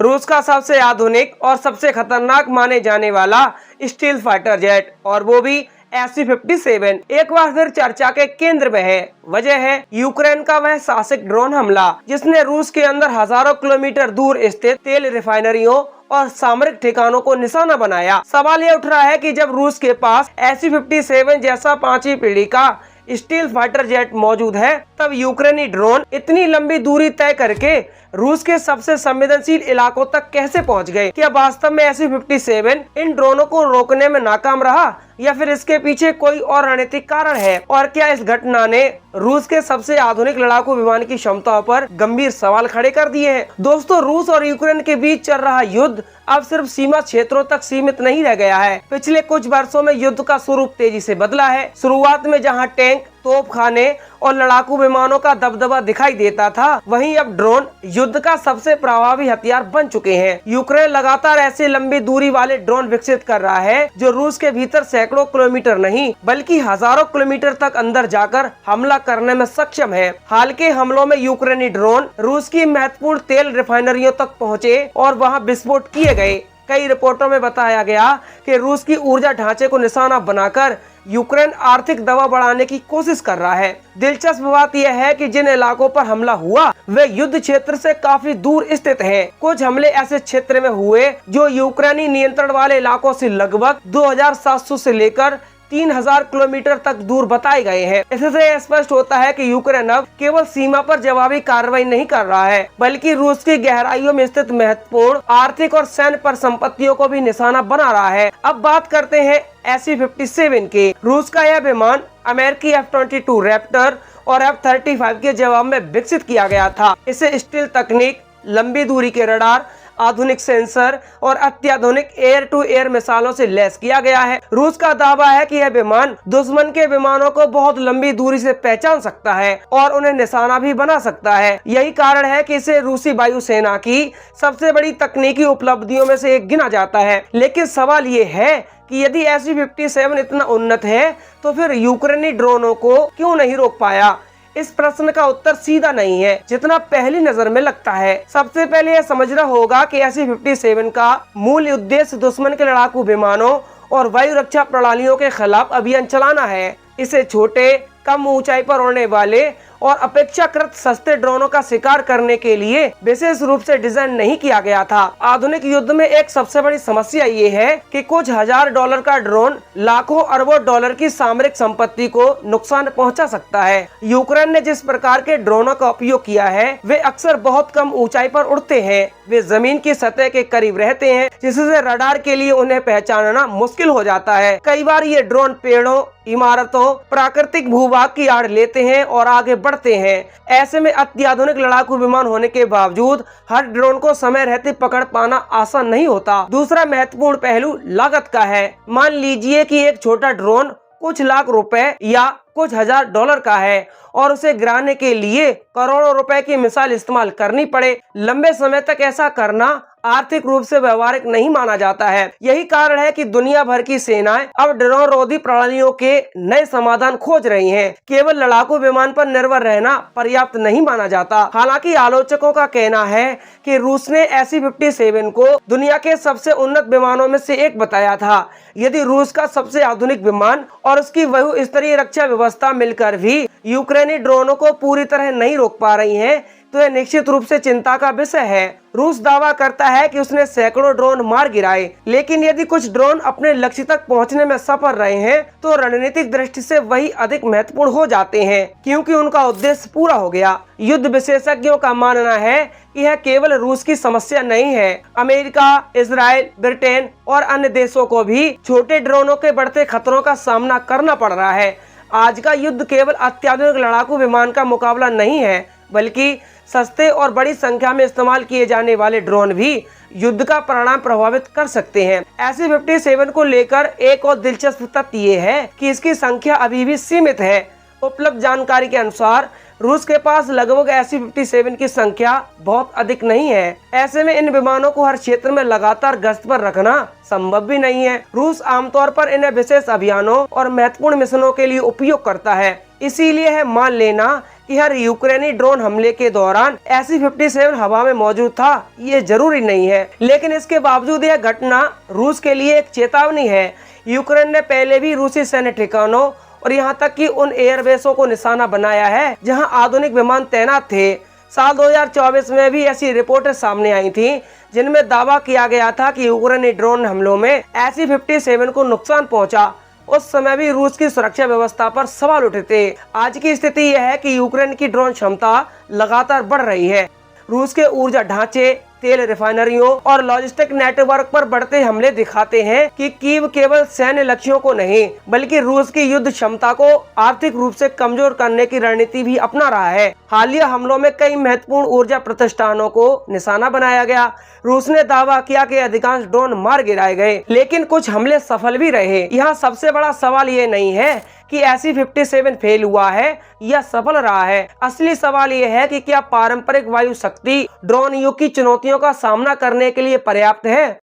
रूस का सबसे आधुनिक और सबसे खतरनाक माने जाने वाला स्टील फाइटर जेट, और वो भी SU-57 एक बार फिर चर्चा के केंद्र में है। वजह है यूक्रेन का वह शासक ड्रोन हमला, जिसने रूस के अंदर हजारों किलोमीटर दूर स्थित तेल रिफाइनरियों और सामरिक ठिकानों को निशाना बनाया। सवाल ये उठ रहा है कि जब रूस के पास SU-57 जैसा 5वीं पीढ़ी का स्टील फाइटर जेट मौजूद है, तब यूक्रेनी ड्रोन इतनी लंबी दूरी तय करके रूस के सबसे संवेदनशील इलाकों तक कैसे पहुंच गए? क्या वास्तव में SU-57 इन ड्रोनों को रोकने में नाकाम रहा, या फिर इसके पीछे कोई और रणनीतिक कारण है? और क्या इस घटना ने रूस के सबसे आधुनिक लड़ाकू विमान की क्षमताओं पर गंभीर सवाल खड़े कर दिए हैं? दोस्तों, रूस और यूक्रेन के बीच चल रहा युद्ध अब सिर्फ सीमा क्षेत्रों तक सीमित नहीं रह गया है। पिछले कुछ वर्षों में युद्ध का स्वरूप तेजी से बदला है। शुरुआत में जहां टैंक, तोपखाने और लड़ाकू विमानों का दबदबा दिखाई देता था, वहीं अब ड्रोन युद्ध का सबसे प्रभावी हथियार बन चुके हैं। यूक्रेन लगातार ऐसे लंबी दूरी वाले ड्रोन विकसित कर रहा है जो रूस के भीतर सैकड़ों किलोमीटर नहीं बल्कि हजारों किलोमीटर तक अंदर जाकर हमला करने में सक्षम है। हाल के हमलों में यूक्रेनी ड्रोन रूस की महत्वपूर्ण तेल रिफाइनरियों तक पहुँचे और वहाँ विस्फोट किए गए। कई रिपोर्टों में बताया गया कि रूस की ऊर्जा ढांचे को निशाना बनाकर यूक्रेन आर्थिक दबाव बढ़ाने की कोशिश कर रहा है। दिलचस्प बात यह है कि जिन इलाकों पर हमला हुआ वे युद्ध क्षेत्र से काफी दूर स्थित हैं। कुछ हमले ऐसे क्षेत्र में हुए जो यूक्रेनी नियंत्रण वाले इलाकों से लगभग 2700 से लेकर 3000 किलोमीटर तक दूर बताए गए हैं। इससे स्पष्ट होता है कि यूक्रेन अब केवल सीमा पर जवाबी कार्रवाई नहीं कर रहा है, बल्कि रूस की गहराइयों में स्थित महत्वपूर्ण आर्थिक और सैन्य परिसंपत्तियों को भी निशाना बना रहा है। अब बात करते हैं SU-57 के। रूस का यह विमान अमेरिकी F-22 रैप्टर और F-35 के जवाब में विकसित किया गया था। इसे स्टील तकनीक, लंबी दूरी के रडार, आधुनिक सेंसर और अत्याधुनिक एयर टू एयर मिसाइलों से लैस किया गया है। रूस का दावा है कि यह विमान दुश्मन के विमानों को बहुत लंबी दूरी से पहचान सकता है और उन्हें निशाना भी बना सकता है। यही कारण है कि इसे रूसी वायुसेना की सबसे बड़ी तकनीकी उपलब्धियों में से एक गिना जाता है। लेकिन सवाल ये है कि यदि SU-57 इतना उन्नत है तो फिर यूक्रेनी ड्रोनों को क्यों नहीं रोक पाया? इस प्रश्न का उत्तर सीधा नहीं है जितना पहली नजर में लगता है। सबसे पहले यह समझना होगा कि SU-57 का मूल उद्देश्य दुश्मन के लड़ाकू विमानों और वायु रक्षा प्रणालियों के खिलाफ अभियान चलाना है। इसे छोटे, कम ऊंचाई पर उड़ने वाले और अपेक्षाकृत सस्ते ड्रोनों का शिकार करने के लिए विशेष रूप से डिजाइन नहीं किया गया था। आधुनिक युद्ध में एक सबसे बड़ी समस्या ये है कि कुछ हजार डॉलर का ड्रोन लाखों अरबों डॉलर की सामरिक संपत्ति को नुकसान पहुंचा सकता है। यूक्रेन ने जिस प्रकार के ड्रोनों का उपयोग किया है वे अक्सर बहुत कम ऊंचाई पर उड़ते हैं। वे जमीन की सतह के करीब रहते हैं, जिससे रडार के लिए उन्हें पहचानना मुश्किल हो जाता है। कई बार ये ड्रोन पेड़ों, इमारतों, प्राकृतिक भूभाग की आड़ लेते हैं और आगे बढ़ते हैं। ऐसे में अत्याधुनिक लड़ाकू विमान होने के बावजूद हर ड्रोन को समय रहते पकड़ पाना आसान नहीं होता। दूसरा महत्वपूर्ण पहलू लागत का है। मान लीजिए कि एक छोटा ड्रोन कुछ लाख रुपए या कुछ हजार डॉलर का है और उसे गिराने के लिए करोड़ों रुपए की मिसाइल इस्तेमाल करनी पड़े। लंबे समय तक ऐसा करना आर्थिक रूप से व्यवहारिक नहीं माना जाता है। यही कारण है कि दुनिया भर की सेनाएं अब ड्रोन रोधी प्रणालियों के नए समाधान खोज रही हैं। केवल लड़ाकू विमान पर निर्भर रहना पर्याप्त नहीं माना जाता। हालांकि आलोचकों का कहना है कि रूस ने SU-57 को दुनिया के सबसे उन्नत विमानों में से एक बताया था। यदि रूस का सबसे आधुनिक विमान और उसकी बहुस्तरीय रक्षा व्यवस्था मिलकर भी यूक्रेनी ड्रोनों को पूरी तरह नहीं रोक पा रही हैं, तो यह निश्चित रूप से चिंता का विषय है। रूस दावा करता है कि उसने सैकड़ों ड्रोन मार गिराए, लेकिन यदि कुछ ड्रोन अपने लक्ष्य तक पहुंचने में सफल रहे हैं तो रणनीतिक दृष्टि से वही अधिक महत्वपूर्ण हो जाते हैं, क्योंकि उनका उद्देश्य पूरा हो गया। युद्ध विशेषज्ञों का मानना है कि यह केवल रूस की समस्या नहीं है। अमेरिका, इजराइल, ब्रिटेन और अन्य देशों को भी छोटे ड्रोनों के बढ़ते खतरों का सामना करना पड़ रहा है। आज का युद्ध केवल अत्याधुनिक लड़ाकू विमान का मुकाबला नहीं है, बल्कि सस्ते और बड़ी संख्या में इस्तेमाल किए जाने वाले ड्रोन भी युद्ध का परिणाम प्रभावित कर सकते हैं। SU-57 को लेकर एक और दिलचस्प तथ्य ये है कि इसकी संख्या अभी भी सीमित है। उपलब्ध जानकारी के अनुसार रूस के पास लगभग SU-57 की संख्या बहुत अधिक नहीं है। ऐसे में इन विमानों को हर क्षेत्र में लगातार गश्त पर रखना संभव भी नहीं है। रूस आमतौर पर इन्हें विशेष अभियानों और महत्वपूर्ण मिशनों के लिए उपयोग करता है। इसीलिए है मान लेना कि हर यूक्रेनी ड्रोन हमले के दौरान SU-57 हवा में मौजूद था, ये जरूरी नहीं है। लेकिन इसके बावजूद यह घटना रूस के लिए एक चेतावनी है। यूक्रेन ने पहले भी रूसी सैन्य ठिकानों और यहाँ तक कि उन एयरबेसों को निशाना बनाया है जहाँ आधुनिक विमान तैनात थे। साल 2024 में भी ऐसी रिपोर्टें सामने आई थी जिनमें दावा किया गया था कि यूक्रेनी ड्रोन हमलों में SU-57 को नुकसान पहुंचा। उस समय भी रूस की सुरक्षा व्यवस्था पर सवाल उठे थे। आज की स्थिति यह है कि यूक्रेन की ड्रोन क्षमता लगातार बढ़ रही है। रूस के ऊर्जा ढांचे, तेल रिफाइनरियों और लॉजिस्टिक नेटवर्क पर बढ़ते हमले दिखाते हैं कि कीव केवल सैन्य लक्ष्यों को नहीं बल्कि रूस की युद्ध क्षमता को आर्थिक रूप से कमजोर करने की रणनीति भी अपना रहा है। हालिया हमलों में कई महत्वपूर्ण ऊर्जा प्रतिष्ठानों को निशाना बनाया गया। रूस ने दावा किया कि अधिकांश ड्रोन मार गिराए गए, लेकिन कुछ हमले सफल भी रहे। यहाँ सबसे बड़ा सवाल ये नहीं है कि SU-57 फेल हुआ है या सफल रहा है। असली सवाल ये है कि क्या पारंपरिक वायु शक्ति ड्रोन युग की चुनौतियों का सामना करने के लिए पर्याप्त है।